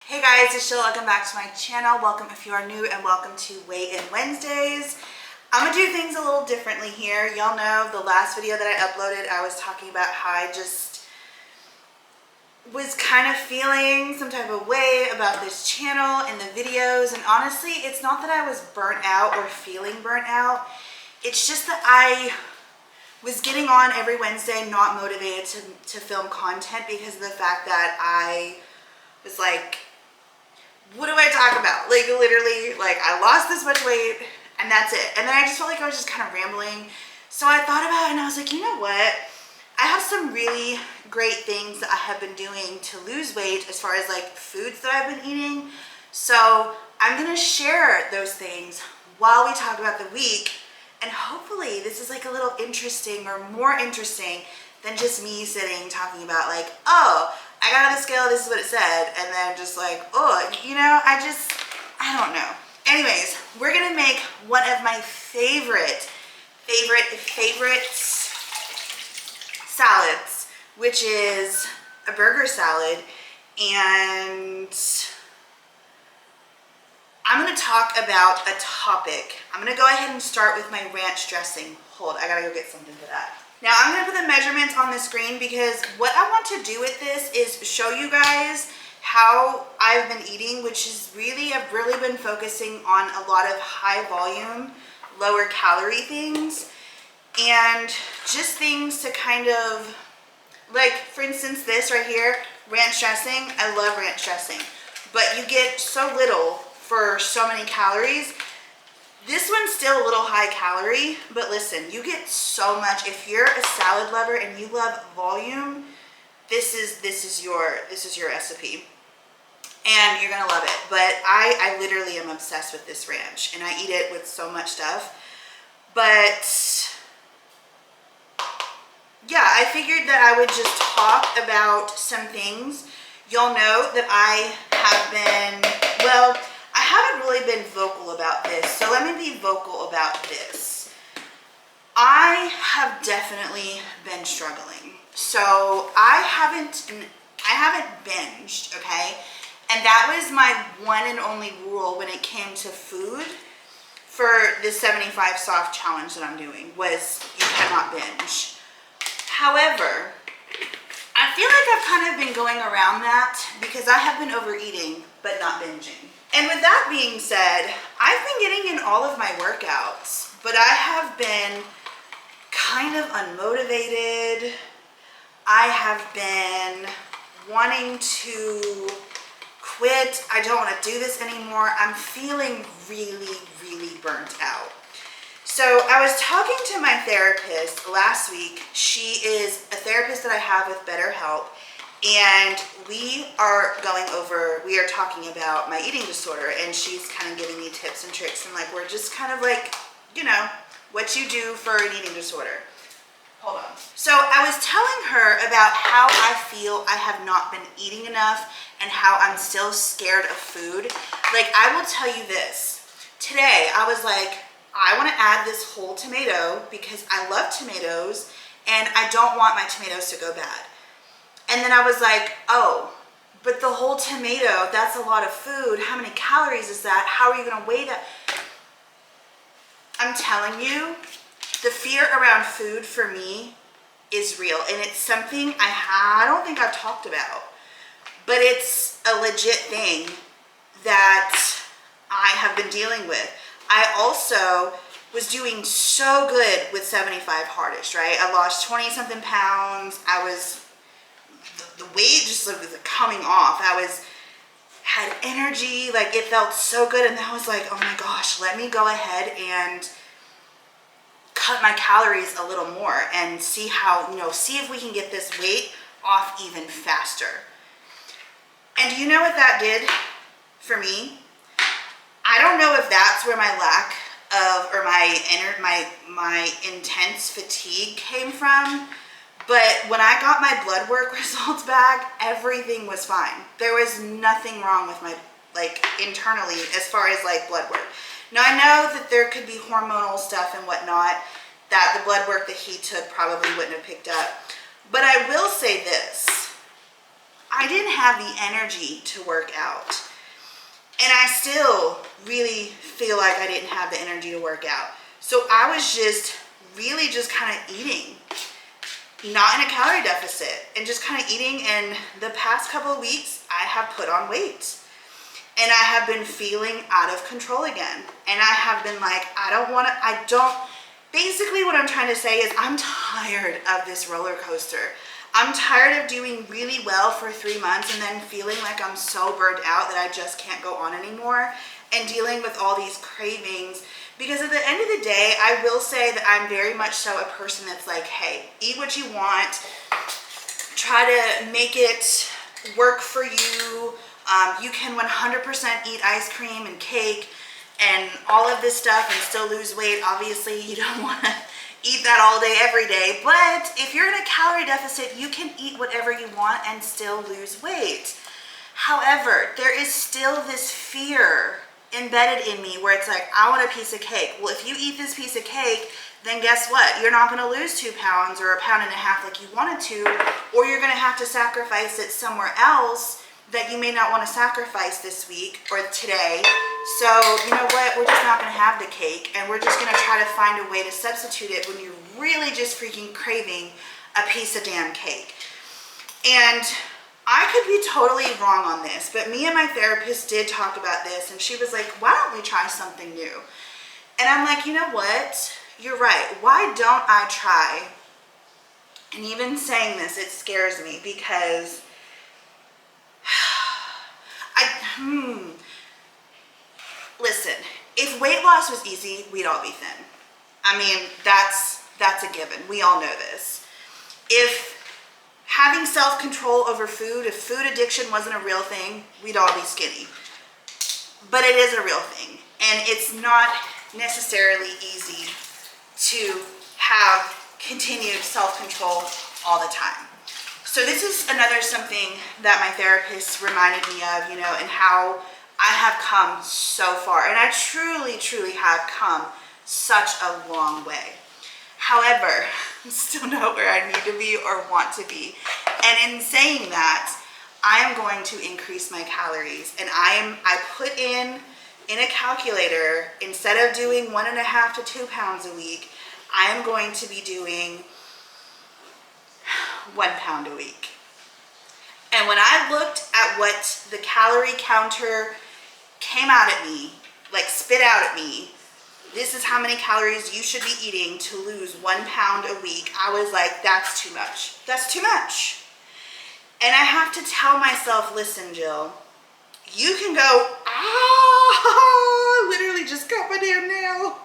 Hey guys, it's Jill. Welcome back to my channel. Welcome if you are new and welcome to Weigh-In Wednesdays. I'm gonna do things a little differently here. Y'all know the last video that I uploaded, I was talking about how I just was kind of feeling some type of way about this channel and the videos, and honestly, it's not that I was burnt out or feeling burnt out. It's just that I was getting on every Wednesday not motivated to film content because of the fact that I was like, what do I talk about? Like literally, like I lost this much weight and that's it. And then I just felt like I was just kind of rambling. So I thought about it and I was like, you know what? I have some really great things that I have been doing to lose weight as far as like foods that I've been eating. So I'm gonna share those things while we talk about the week. And hopefully this is like a little interesting or more interesting than just me sitting talking about like, oh, I got on the scale, this is what it said, and then just like, oh, you know, I don't know. Anyways, we're gonna make one of my favorite salads, which is a burger salad, and I'm gonna talk about a topic. I'm gonna go ahead and start with my ranch dressing. Hold, I gotta go get something for that. Now I'm gonna put the measurements on the screen because what I want to do with this is show you guys how I've been eating, which is I've really been focusing on a lot of high volume, lower calorie things, and just things to kind of, like for instance, this right here, ranch dressing. I love ranch dressing, but you get so little for so many calories. This one's still a little high calorie, but listen, you get so much. If you're a salad lover and you love volume, this is your recipe, and you're gonna love it. But I literally am obsessed with this ranch, and I eat it with so much stuff. But yeah, I figured that I would just talk about some things. You'll know that I have been, well, I haven't really been vocal about this, so let me be vocal about this. I have definitely been struggling. So I haven't binged, okay? And that was my one and only rule when it came to food for the 75 soft challenge that I'm doing, was you cannot binge. However, I feel like I've kind of been going around that because I have been overeating but not binging. And with that being said, I've been getting in all of my workouts, but I have been kind of unmotivated. I have been wanting to quit. I don't want to do this anymore. I'm feeling really burnt out. So I was talking to my therapist last week. She is a therapist that I have with BetterHelp. And we are talking about my eating disorder, and she's kind of giving me tips and tricks, and like we're just kind of like, you know, what you do for an eating disorder. Hold on. So I was telling her about how I feel I have not been eating enough and how I'm still scared of food. Like, I will tell you this. Today I was like, I want to add this whole tomato because I love tomatoes and I don't want my tomatoes to go bad. And then I was like, oh, but the whole tomato, that's a lot of food. How many calories is that? How are you gonna weigh that? I'm telling you, the fear around food for me is real. And it's something I don't think I've talked about, but it's a legit thing that I have been dealing with. I also was doing so good with 75 hardest, right? I lost 20 something pounds. The weight just was coming off. Had energy, like it felt so good, and I was like, oh my gosh, let me go ahead and cut my calories a little more and see if we can get this weight off even faster. And do you know what that did for me? I don't know if that's where my lack of, or my intense fatigue came from. But when I got my blood work results back, everything was fine. There was nothing wrong with my, like, internally as far as like blood work. Now I know that there could be hormonal stuff and whatnot that the blood work that he took probably wouldn't have picked up. But I will say this. I didn't have the energy to work out. And I still really feel like I didn't have the energy to work out. So I was just really just kind of eating, not in a calorie deficit, and just kind of eating. And the past couple of weeks, I have put on weight. And I have been feeling out of control again. And I have been like, basically what I'm trying to say is I'm tired of this roller coaster. I'm tired of doing really well for 3 months and then feeling like I'm so burnt out that I just can't go on anymore, and dealing with all these cravings. Because at the end of the day, I will say that I'm very much so a person that's like, hey, eat what you want. Try to make it work for you. You can 100% eat ice cream and cake and all of this stuff and still lose weight. Obviously, you don't want to eat that all day, every day. But if you're in a calorie deficit, you can eat whatever you want and still lose weight. However, there is still this fear embedded in me where it's like, I want a piece of cake. Well, if you eat this piece of cake, then guess what? You're not going to lose 2 pounds or 1.5 pounds like you wanted to, or you're going to have to sacrifice it somewhere else that you may not want to sacrifice this week or today. So you know what? We're just not going to have the cake, and we're just going to try to find a way to substitute it when you're really just freaking craving a piece of damn cake. And I could be totally wrong on this, but me and my therapist did talk about this, and she was like, why don't we try something new? And I'm like, you know what? You're right. Why don't I try? And even saying this, it scares me because listen, if weight loss was easy, we'd all be thin. I mean, that's a given. We all know this. If having self-control over food, if food addiction wasn't a real thing, we'd all be skinny. But it is a real thing, and it's not necessarily easy to have continued self-control all the time. So this is another something that my therapist reminded me of, and how I have come so far. And I truly, truly have come such a long way. However, I'm still not where I need to be or want to be. And in saying that, I am going to increase my calories. And I put in a calculator, instead of doing 1.5 to 2 pounds a week, I am going to be doing 1 pound a week. And when I looked at what the calorie counter came out at me, like spit out at me, this is how many calories you should be eating to lose 1 pound a week, I was like, that's too much. That's too much. And I have to tell myself, listen, Jill, you can go, I literally just cut my damn nail.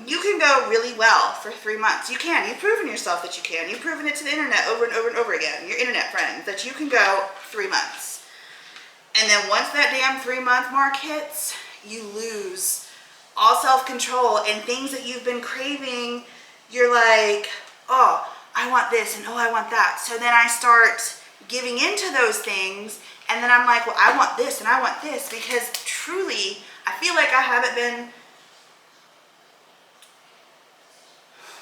You can go really well for 3 months. You can. You've proven yourself that you can. You've proven it to the internet over and over and over again, your internet friends, that you can go 3 months. And then once that damn 3-month mark hits, you lose all self-control, and things that you've been craving, you're like, oh, I want this, and oh, I want that. So then I start giving into those things, and then I'm like, well, I want this, and I want this, because truly, I feel like I haven't been,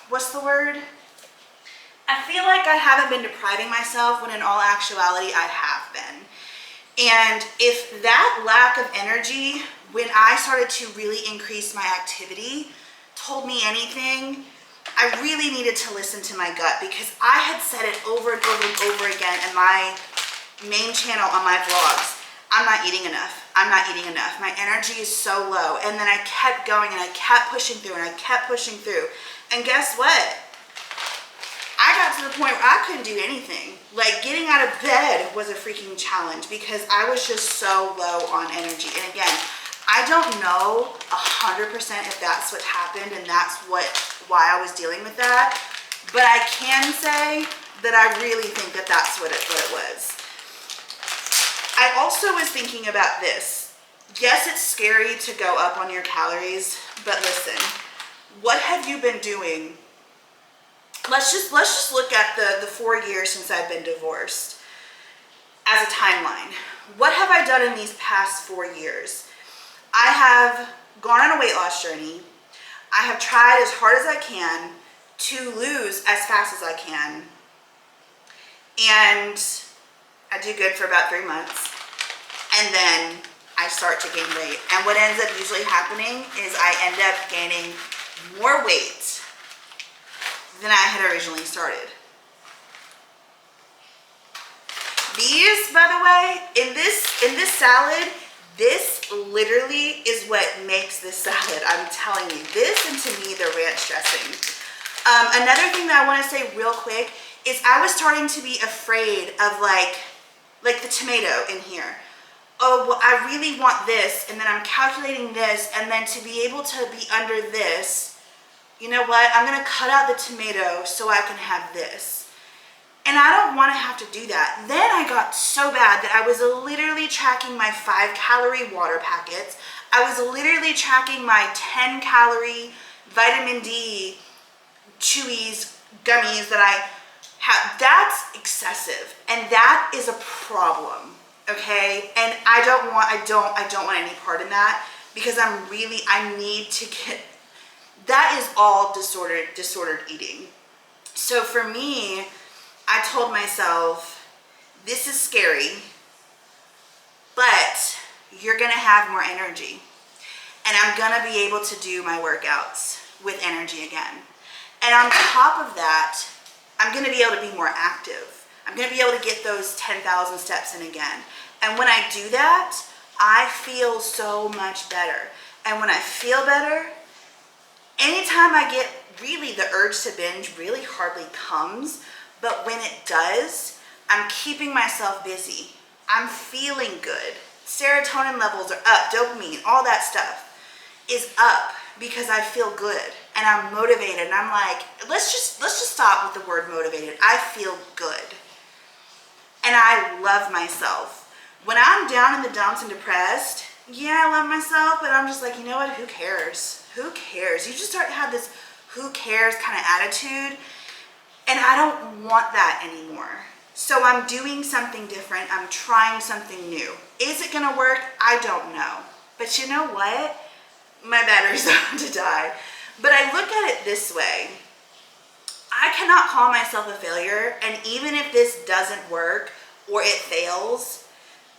what's the word? I feel like I haven't been depriving myself when in all actuality I have been. And if that lack of energy, when I started to really increase my activity, told me anything, I really needed to listen to my gut, because I had said it over and over and over again in my main channel on my vlogs. I'm not eating enough. I'm not eating enough. My energy is so low. And then I kept going, and I kept pushing through, and I kept pushing through. And guess what? I got to the point where I couldn't do anything. Like, getting out of bed was a freaking challenge, because I was just so low on energy. And again, I don't know 100% if that's what happened and that's why I was dealing with that. But I can say that I really think that that's what it was. I also was thinking about this. Yes, it's scary to go up on your calories, but listen, what have you been doing? Let's just look at the 4 years since I've been divorced as a timeline. What have I done in these past 4 years? I have gone on a weight loss journey. I have tried as hard as I can to lose as fast as I can. and I do good for about 3 months, and then I start to gain weight. And what ends up usually happening is I end up gaining more weight than I had originally started. These, by the way, in this salad, this literally is what makes this salad. I'm telling you, this and to me the ranch dressing. Another thing that I want to say real quick is I was starting to be afraid of like the tomato in here. Oh, well, I really want this, and then I'm calculating this, and then to be able to be under this, you know what? I'm gonna cut out the tomato so I can have this. And I don't want to have to do that. Then I got so bad that I was literally tracking my 5-calorie water packets. I was literally tracking my 10-calorie vitamin D chewies, gummies that I have. That's excessive, and that is a problem, okay? And I don't want any part in that, because I need to get, that is all disordered eating. So for me, I told myself, this is scary, but you're gonna have more energy, and I'm gonna be able to do my workouts with energy again. And on top of that, I'm gonna be able to be more active. I'm gonna be able to get those 10,000 steps in again. And when I do that, I feel so much better. And when I feel better, anytime I get, really the urge to binge really hardly comes. But when it does, I'm keeping myself busy. I'm feeling good. Serotonin levels are up, dopamine, all that stuff is up because I feel good and I'm motivated. And I'm like, let's just stop with the word motivated. I feel good. And I love myself. When I'm down in the dumps and depressed, yeah, I love myself, but I'm just like, you know what? Who cares? Who cares? You just start to have this who cares kind of attitude. And I don't want that anymore. So I'm doing something different. I'm trying something new. Is it gonna work? I don't know. But you know what? My battery's about to die. But I look at it this way. I cannot call myself a failure, and even if this doesn't work or it fails,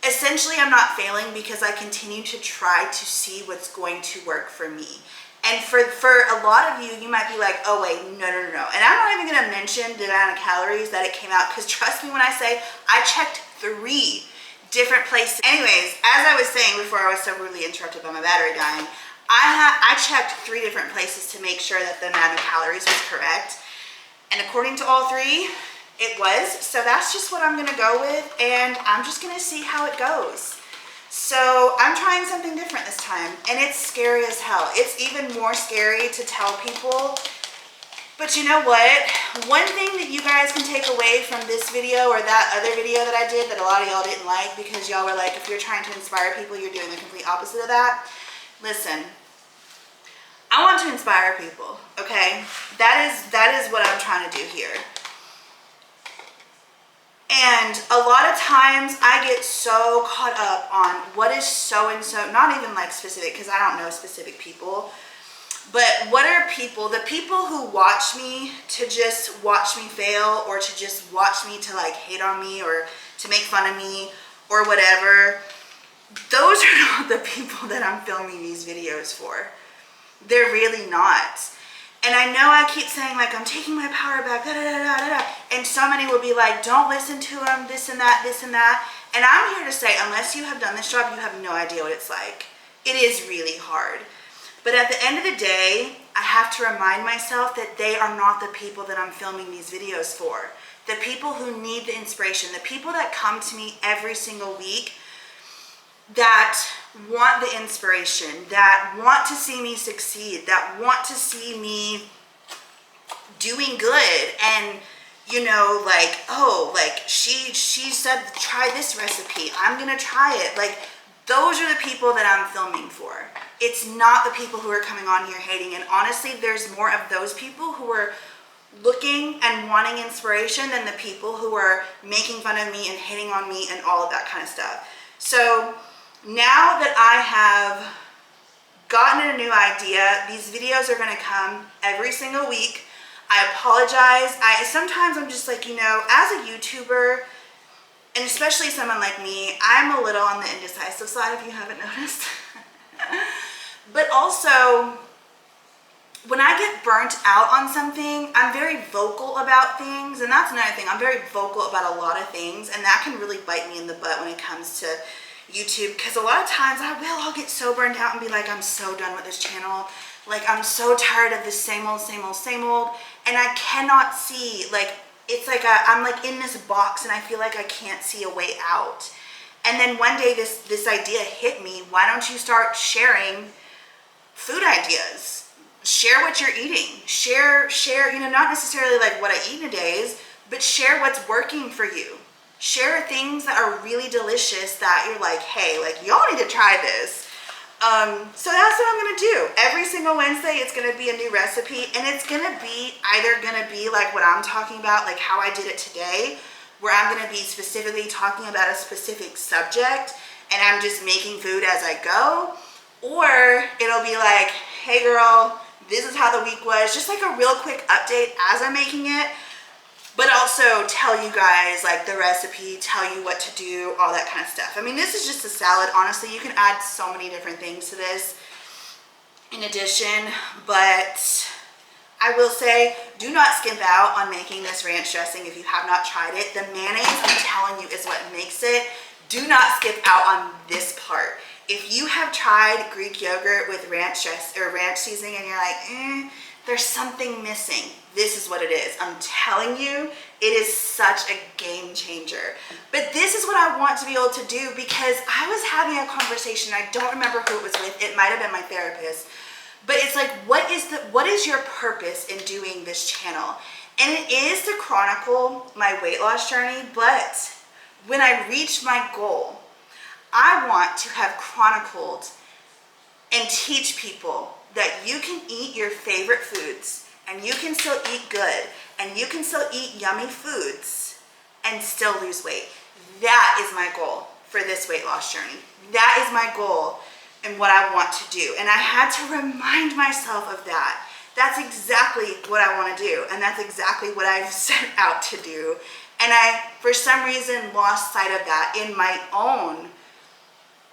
essentially I'm not failing because I continue to try to see what's going to work for me. And for a lot of you, you might be like, oh wait, no. And I'm not even gonna mention the amount of calories that it came out, because trust me when I say, I checked 3 different places. Anyways, as I was saying before I was so rudely interrupted by my battery dying, I checked 3 different places to make sure that the amount of calories was correct. And according to all 3, it was. So that's just what I'm gonna go with, and I'm just gonna see how it goes. So I'm trying something different this time, and it's scary as hell. It's even more scary to tell people. But you know what? One thing that you guys can take away from this video or that other video that I did that a lot of y'all didn't like, because y'all were like, if you're trying to inspire people, you're doing the complete opposite of that. Listen, I want to inspire people, okay? That is what I'm trying to do here. And a lot of times I get so caught up on what is so-and-so, not even like specific, because I don't know specific people, but what are people, the people who watch me to just watch me fail, or to just watch me to like hate on me or to make fun of me or whatever, those are not the people that I'm filming these videos for. They're really not. And I know I keep saying like, I'm taking my power back, da, da, da, da, da. And so many will be like, don't listen to them, this and that, this and that. And I'm here to say, unless you have done this job, you have no idea what it's like. It is really hard. But at the end of the day, I have to remind myself that they are not the people that I'm filming these videos for. The people who need the inspiration, the people that come to me every single week that want the inspiration, that want to see me succeed, that want to see me doing good, and you know, like, oh, like she said try this recipe, I'm gonna try it. Like, those are the people that I'm filming for. It's not the people who are coming on here hating. And honestly, there's more of those people who are looking and wanting inspiration than the people who are making fun of me and hating on me and all of that kind of stuff. So now that I have gotten a new idea, these videos are going to come every single week. I apologize. Sometimes I'm just like, you know, as a YouTuber, and especially someone like me, I'm a little on the indecisive side, if you haven't noticed. But also, when I get burnt out on something, I'm very vocal about things, and that's another thing. I'm very vocal about a lot of things, and that can really bite me in the butt when it comes to YouTube, because a lot of times I'll get so burnt out and be like, I'm so done with this channel. Like, I'm so tired of this same old, and I cannot see, like, it's like I'm like in this box and I feel like I can't see a way out. And then one day this idea hit me. Why don't you start sharing food ideas? Share what you're eating. Share, you know, not necessarily like what I eat in a day, but share what's working for you. Share things that are really delicious that you're like, hey, like, y'all need to try this. So that's what I'm going to do. Every single Wednesday, it's going to be a new recipe, and it's going to be either going to be like what I'm talking about, like how I did it today, where I'm going to be specifically talking about a specific subject, and I'm just making food as I go, or it'll be like, hey girl, this is how the week was, just like a real quick update as I'm making it, but also tell you guys like the recipe, tell you what to do, all that kind of stuff. I mean, this is just a salad. Honestly, you can add so many different things to this in addition, but I will say, do not skimp out on making this ranch dressing if you have not tried it. The mayonnaise, I'm telling you, is what makes it. Do not skip out on this part. If you have tried Greek yogurt with ranch seasoning and you're like, there's something missing, this is what it is. I'm telling you, it is such a game changer. But this is what I want to be able to do, because I was having a conversation, I don't remember who it was with, it might have been my therapist, but it's like, what is your purpose in doing this channel? And it is to chronicle my weight loss journey, but when I reach my goal, I want to have chronicled and teach people that you can eat your favorite foods and you can still eat good and you can still eat yummy foods and still lose weight. That is my goal for this weight loss journey. That is my goal and what I want to do. And I had to remind myself of that. That's exactly what I want to do. And that's exactly what I've set out to do. And I, for some reason, lost sight of that in my own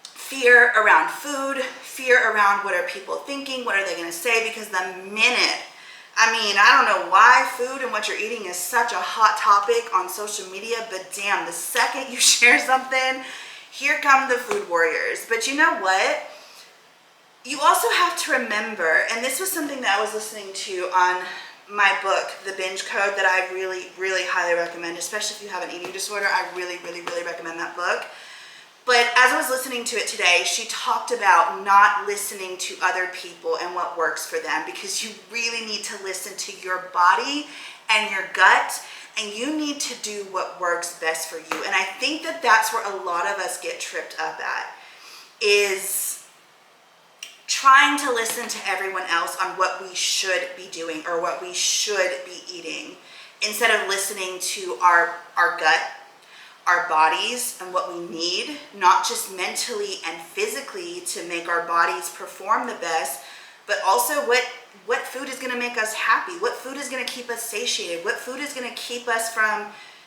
fear around food, fear around what are people thinking, what are they going to say, because the minute, I mean, I don't know why food and what you're eating is such a hot topic on social media, but damn, the second you share something, here come the food warriors. But you know what? You also have to remember, and this was something that I was listening to on my book, The Binge Code, that I really, really highly recommend, especially if you have an eating disorder. I really, really, really recommend that book. But as I was listening to it today, she talked about not listening to other people and what works for them, because you really need to listen to your body and your gut, and you need to do what works best for you. And I think that that's where a lot of us get tripped up at, is trying to listen to everyone else on what we should be doing or what we should be eating, instead of listening to our gut, our bodies, and what we need, not just mentally and physically to make our bodies perform the best, but also what food is going to make us happy, what food is going to keep us satiated, what food is going to keep us from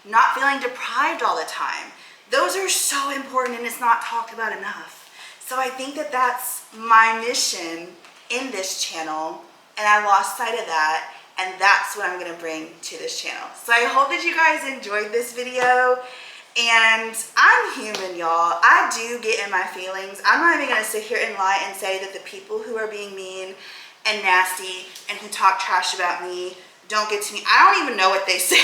not feeling deprived all the time. Those are so important, and it's not talked about enough. So I think that that's my mission in this channel, and I lost sight of that, and that's what I'm going to bring to this channel. So I hope that you guys enjoyed this video. And I'm human, y'all. I do get in my feelings. I'm not even going to sit here and lie and say that the people who are being mean and nasty and who talk trash about me don't get to me. I don't even know what they say.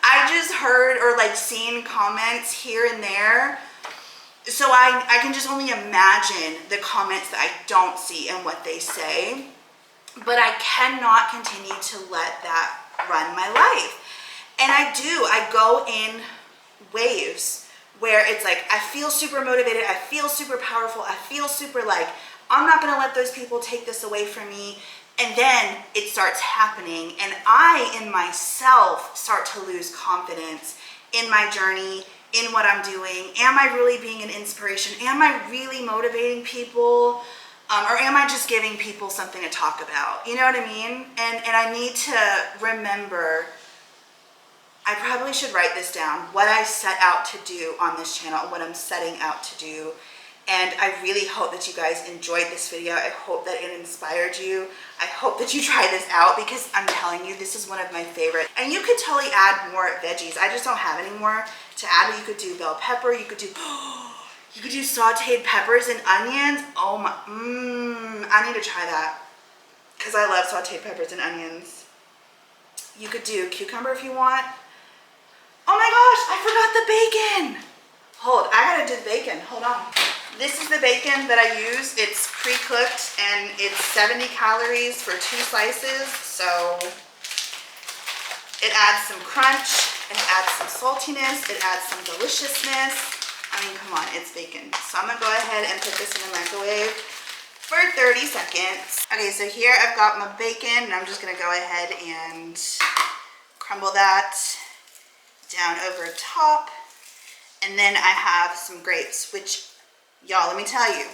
I just heard or like seen comments here and there. So I can just only imagine the comments that I don't see and what they say. But I cannot continue to let that run my life. And I go in waves where it's like, I feel super motivated, I feel super powerful, I feel super like, I'm not going to let those people take this away from me. And then it starts happening, and I in myself start to lose confidence in my journey, in what I'm doing. Am I really being an inspiration? Am I really motivating people? Or am I just giving people something to talk about? You know what I mean? And I need to remember, I probably should write this down, what I set out to do on this channel, what I'm setting out to do. And I really hope that you guys enjoyed this video. I hope that it inspired you. I hope that you try this out, because I'm telling you, this is one of my favorite. And you could totally add more veggies. I just don't have any more to add, but you could do bell pepper, you could do sauteed peppers and onions. Oh my, I need to try that, because I love sauteed peppers and onions. You could do cucumber if you want. Oh my gosh, I forgot the bacon. Hold, I gotta do the bacon, hold on. This is the bacon that I use. It's pre-cooked and it's 70 calories for 2 slices. So it adds some crunch, it adds some saltiness, it adds some deliciousness. I mean, come on, it's bacon. So I'm gonna go ahead and put this in the microwave for 30 seconds. Okay, so here I've got my bacon, and I'm just gonna go ahead and crumble that down over top. And then I have some grapes, which, y'all, let me tell you,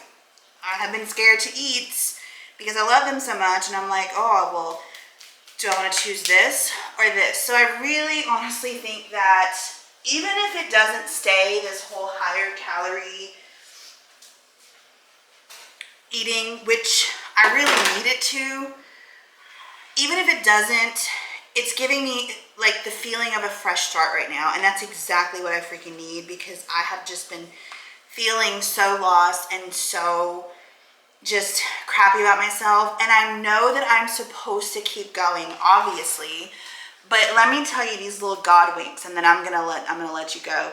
I have been scared to eat because I love them so much, and I'm like, oh, well, do I want to choose this or this? So I really honestly think that even if it doesn't stay this whole higher calorie eating, which I really need it to, even if it doesn't, it's giving me like the feeling of a fresh start right now. And that's exactly what I freaking need, because I have just been feeling so lost and so just crappy about myself. And I know that I'm supposed to keep going, obviously, but let me tell you these little God winks, and then I'm gonna let you go.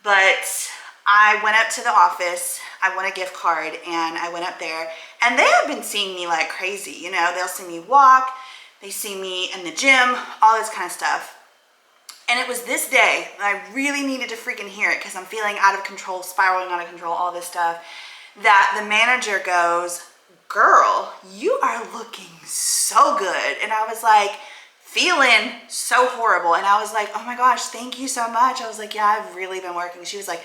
But I went up to the office, I won a gift card, and I went up there, and they have been seeing me like crazy. You know, they'll see me walk, they see me in the gym, all this kind of stuff. And it was this day that I really needed to freaking hear it, because I'm feeling out of control, spiraling out of control, all this stuff, that the manager goes, girl, you are looking so good. And I was like, feeling so horrible. And I was like, oh my gosh, thank you so much. I was like, yeah, I've really been working. She was like,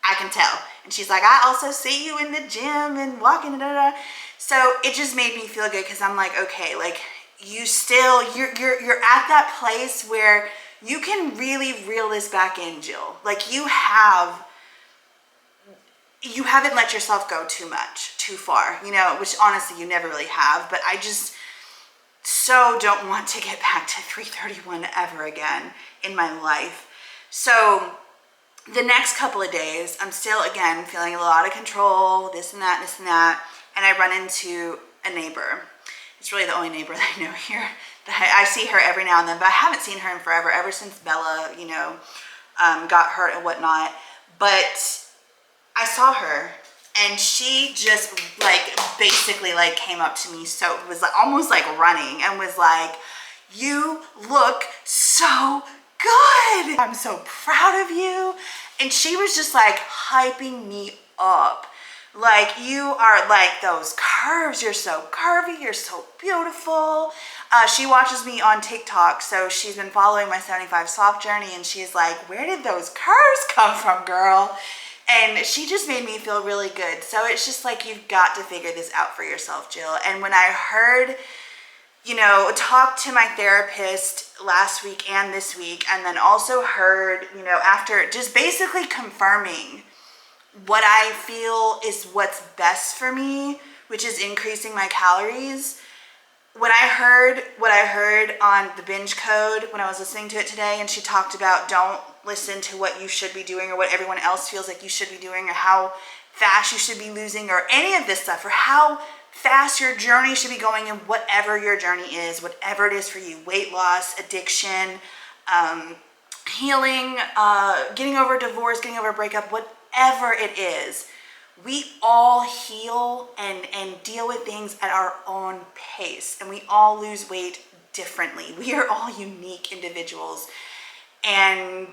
I can tell. And she's like, I also see you in the gym and walking, So it just made me feel good, because I'm like, okay, like, you're at that place where you can really reel this back in, Jill. Like, you haven't let yourself go too much, too far, you know, which honestly you never really have. But I just so don't want to get back to 331 ever again in my life. So the next couple of days, I'm still, again, feeling a little out of control, this and that, and I run into a neighbor. It's really the only neighbor that I know here. I see her every now and then, but I haven't seen her in forever, ever since Bella, you know, got hurt and whatnot. But I saw her, and she just like basically like came up to me, so it was like almost like running, and was like, you look so good, I'm so proud of you. And she was just like hyping me up, like, you are like those curves, you're so curvy, you're so beautiful. She watches me on TikTok, so she's been following my 75 soft journey, and she's like, where did those curves come from, girl? And she just made me feel really good. So it's just like, you've got to figure this out for yourself, Jill. And when I heard, you know, talked to my therapist last week and this week, and then also heard, you know, after just basically confirming what I feel is what's best for me, which is increasing my calories. When I heard what I heard on the binge code, when I was listening to it today, and she talked about don't listen to what you should be doing or what everyone else feels like you should be doing, or how fast you should be losing, or any of this stuff, or how fast your journey should be going in whatever your journey is, whatever it is for you, weight loss, addiction, healing, getting over a divorce, getting over a breakup, whatever it is. We all heal and deal with things at our own pace, and we all lose weight differently. We are all unique individuals, and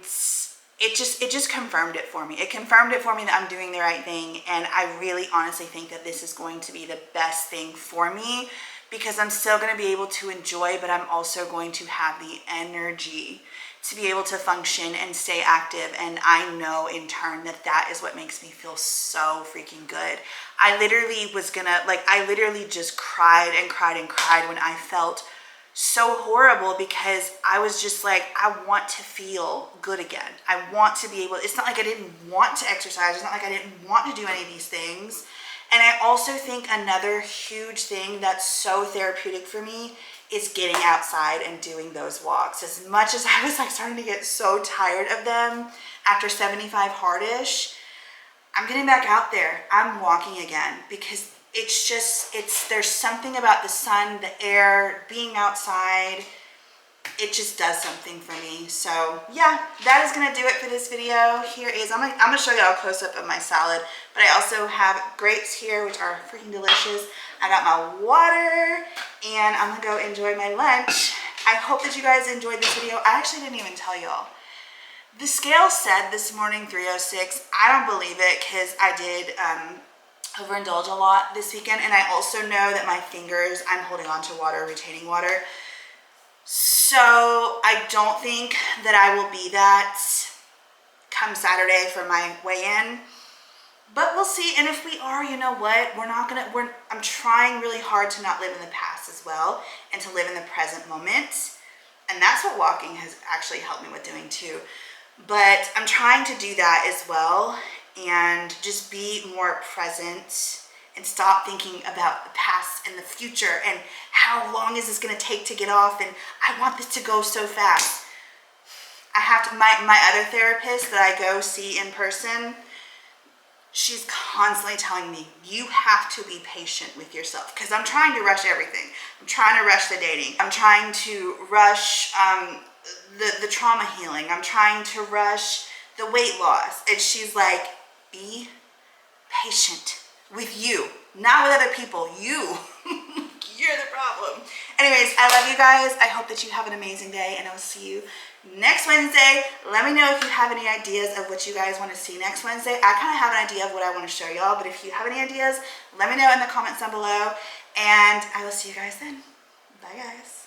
it just confirmed it for me. It confirmed it for me that I'm doing the right thing, and I really honestly think that this is going to be the best thing for me, because I'm still going to be able to enjoy, but I'm also going to have the energy to be able to function and stay active. And I know in turn that that is what makes me feel so freaking good. I literally I literally just cried and cried and cried when I felt so horrible, because I was just like, I want to feel good again. I want to be able, it's not like I didn't want to exercise. It's not like I didn't want to do any of these things. And I also think another huge thing that's so therapeutic for me is getting outside and doing those walks. As much as I was like starting to get so tired of them after 75 hardish, I'm getting back out there. I'm walking again, because there's something about the sun, the air, being outside. It just does something for me. So yeah, that is gonna do it for this video. Here is, I'm gonna show you a close up of my salad, but I also have grapes here, which are freaking delicious. I got my water, and I'm gonna go enjoy my lunch. I hope that you guys enjoyed this video. I actually didn't even tell y'all. The scale said this morning 306. I don't believe it, because I did overindulge a lot this weekend, and I also know that my fingers, I'm holding on to water, retaining water. So I don't think that I will be that come Saturday for my weigh-in, but we'll see. And if we are, you know what, I'm trying really hard to not live in the past as well, and to live in the present moment. And that's what walking has actually helped me with doing too. But I'm trying to do that as well, and just be more present and stop thinking about the past and the future and how long is this going to take to get off, and I want this to go so fast. I have to, my other therapist that I go see in person, she's constantly telling me, you have to be patient with yourself, because I'm trying to rush everything. I'm trying to rush the dating. I'm trying to rush the trauma healing. I'm trying to rush the weight loss. And she's like, be patient with you, not with other people. You. You're the problem. Anyways, I love you guys. I hope that you have an amazing day, and I'll see you next Wednesday. Let me know if you have any ideas of what you guys want to see next Wednesday. I kind of have an idea of what I want to show y'all, but if you have any ideas, let me know in the comments down below, and I will see you guys then. Bye, guys.